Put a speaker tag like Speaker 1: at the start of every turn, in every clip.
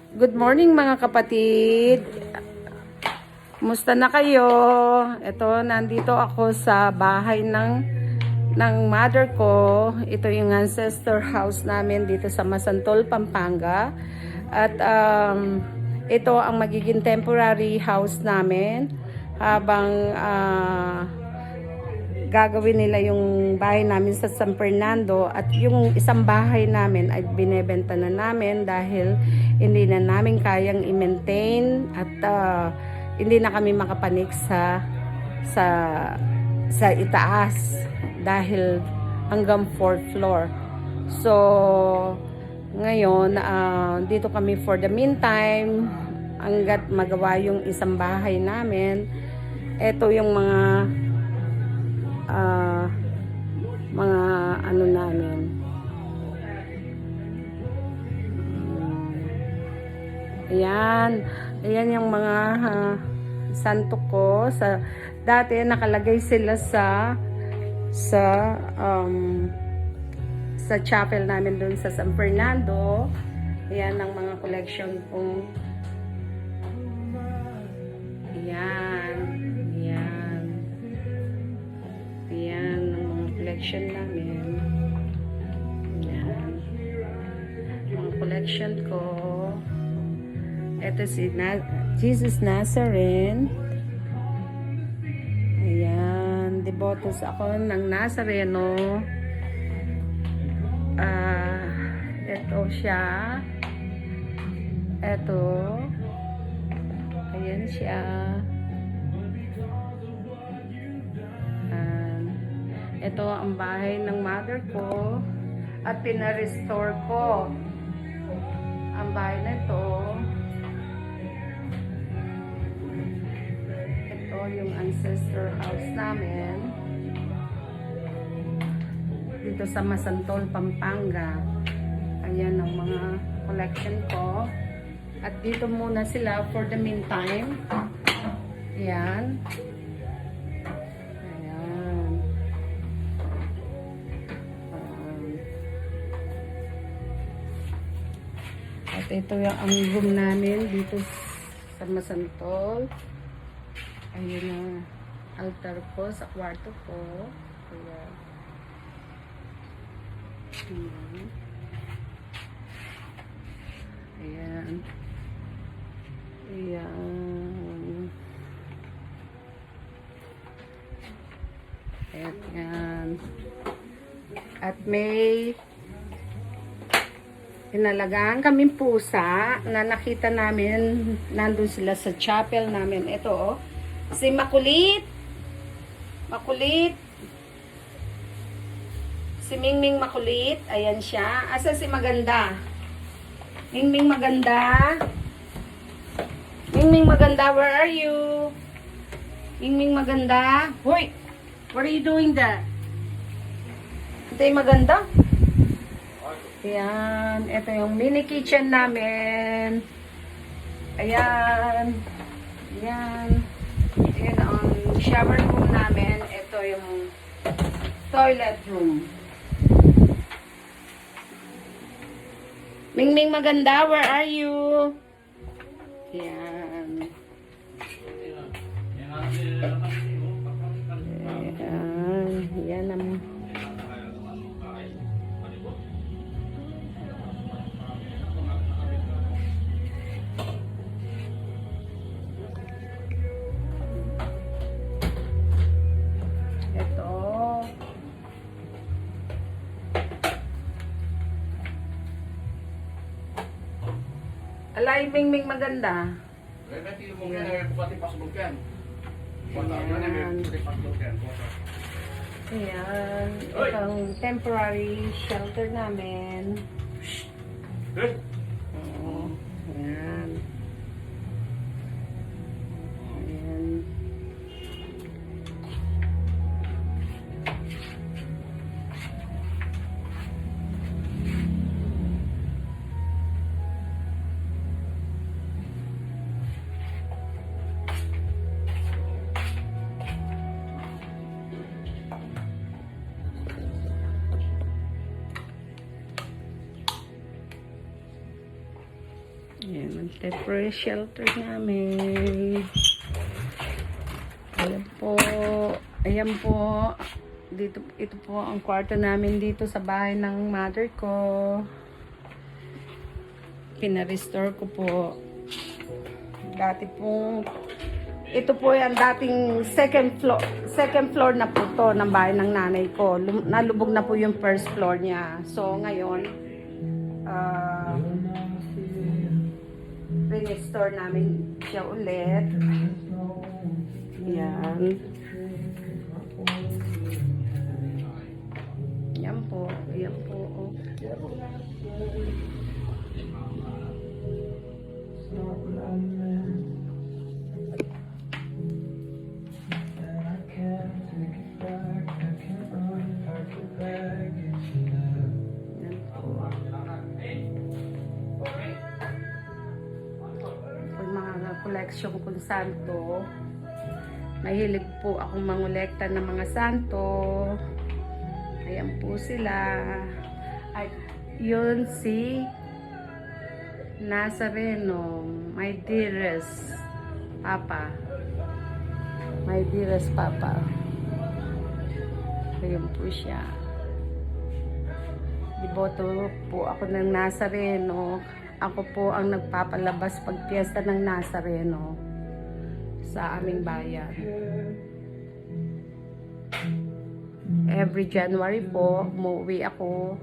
Speaker 1: Good morning mga kapatid. Kumusta na kayo? Ito, nandito ako sa bahay ng mother ko. Ito yung ancestor house namin dito sa Masantol, Pampanga. At ito ang magiging temporary house namin habang gagawin nila yung bahay namin sa San Fernando, at yung isang bahay namin ay binebenta na namin dahil hindi na namin kayang i-maintain at hindi na kami makapanik sa itaas dahil hanggang 4th floor. So ngayon dito kami for the meantime hanggat magawa yung isang bahay namin. Ito yung mga ano namin. Ayan yung mga santo ko. Dati nakalagay sila sa chapel namin doon sa San Fernando. Ayan ang mga collection kong. Ayan ang mga collection namin. Ayan. Mga collection ko. Ito si Jesus Nazarene. Ayan. Devotos ako ng Nazareno. Ito siya. Ito. Ayan siya. Ito ang bahay ng mother ko at pinarestore ko ang bahay na ito. Ito yung ancestor house namin dito sa Masantol, Pampanga. Ayan ang mga collection ko. At dito muna sila for the meantime. Ayan. At ito yung ang room namin dito sa Masantol. Ayun ang altar ko sa kwarto ko. Ayan. Ayan. Ayan. Ayan. At may inalagaan kaming pusa na nakita namin, nandun sila sa chapel namin. Ito oh, si Makulit. Si Mingming Makulit. Ayan siya. Asa si Maganda? Mingming Maganda. Mingming Maganda, where are you? Mingming Maganda. Hoy! What are you doing there? Hindi Maganda? Ayan. Ito yung mini kitchen namin. Ayan. Ayan. Ayan ang shower room namin. Ito yung toilet room. Mingming Maganda, where are you? Ayan. Ayan ang Alay, Mingming Maganda. Ayan. Itong temporary shelter namin. Ayan. Ayan. Ayan, ang temporary shelter namin. Ayan po. Ayan po. Dito, ito po ang kwarto namin dito sa bahay ng mother ko. Pina-restore ko po. Dati po, ito po yung dating second floor na po to ng bahay ng nanay ko. Nalubog na po yung first floor niya. So, ngayon, restore namin siya ulit. Yan. Yan po. Yan po. Collection kung santo. Mahilig po akong mangolekta ng mga santo. Ayan po sila. At yun si Nazareno, my dearest Papa. My dearest Papa. Ayan po siya. Deboto po ako ng Nazareno. Ako po ang nagpapalabas pag piyesta ng Nazareno sa aming bayan. Every January po, umuwi ako.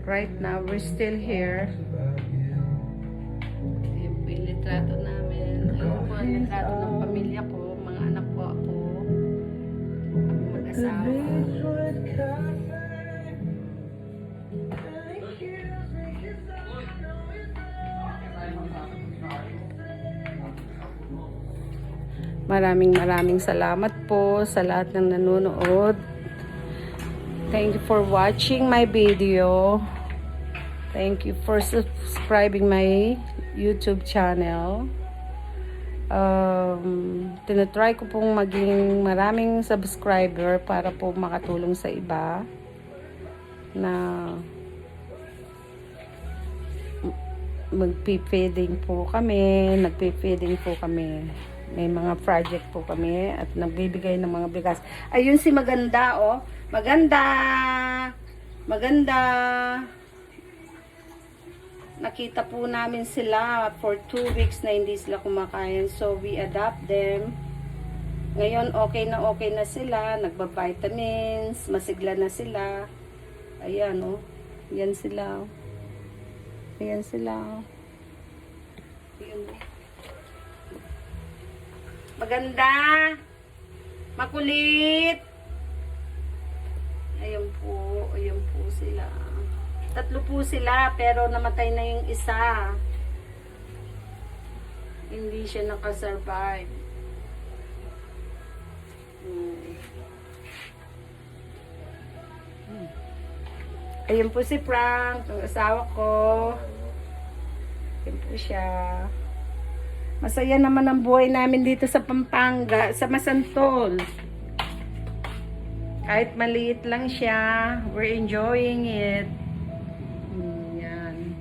Speaker 1: Right now, we're still here. Ayan po yung litrato namin. Ayan po ang litrato ng pamilya ko, mga anak ko ako, mag-asawa. Maraming salamat po sa lahat ng nanonood. Thank you for watching my video. Thank you for subscribing my YouTube channel. Tinatry ko pong maging maraming subscriber para po makatulong sa iba na nagpi-feeding po kami. May mga project po kami at nagbibigay ng mga bigas. Ayun si Maganda, oh. Maganda! Nakita po namin sila for 2 weeks na hindi sila kumakain. So, we adopt them. Ngayon, okay na sila. Nagba-vitamins. Masigla na sila. Ayan, oh. Ayan sila. Ayan. Maganda. Makulit. Ayun po sila. 3 po sila, pero namatay na yung isa. Hindi siya nakasurvive. Ayun po si Frank, ang asawa ko. Ayun po siya. Masaya naman ang buhay namin dito sa Pampanga, sa Masantol. Kahit maliit lang siya, we're enjoying it. Yan.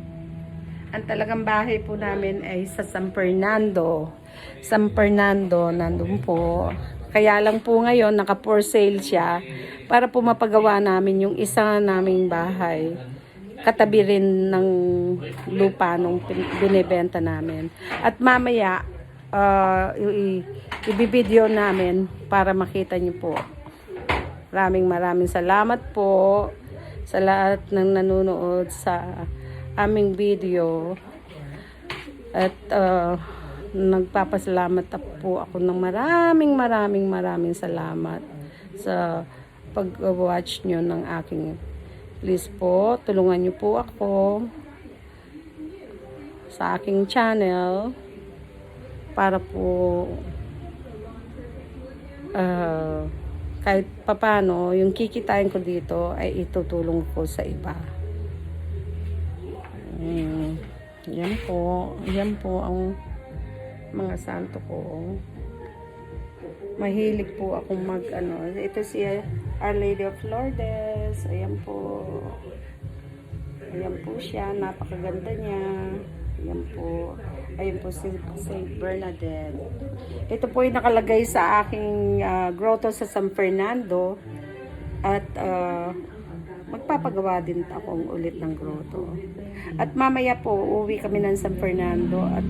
Speaker 1: Ang talagang bahay po namin ay sa San Fernando. San Fernando, nandun po. Kaya lang po ngayon, naka-for sale siya para po mapagawa namin yung isa naming bahay. Katabi rin ng lupa nung binibenta namin. At mamaya, ibibideo namin para makita nyo po. Maraming salamat po sa lahat ng nanonood sa aming video. At nagpapasalamat po ako ng maraming salamat sa pag-watch nyo ng aking. Please po, tulungan niyo po ako sa aking channel para po kahit papano yung kikitain ko dito ay itutulong ko sa iba. Yan po ang mga santo ko. Mahilig po akong ito si Our Lady of Lourdes. Ayan po. Yan po siya, napakaganda niya. Yan po. Ayun po si Saint Bernadette. Ito po yung nakalagay sa aking grotto sa San Fernando. At magpapagawa din akong ulit ng grotto. At mamaya po, uuwi kami ng San Fernando at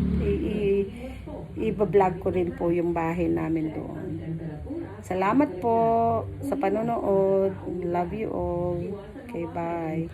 Speaker 1: i-vlog ko rin po yung bahay namin doon. Salamat po sa panonood. Love you all. Okay, bye.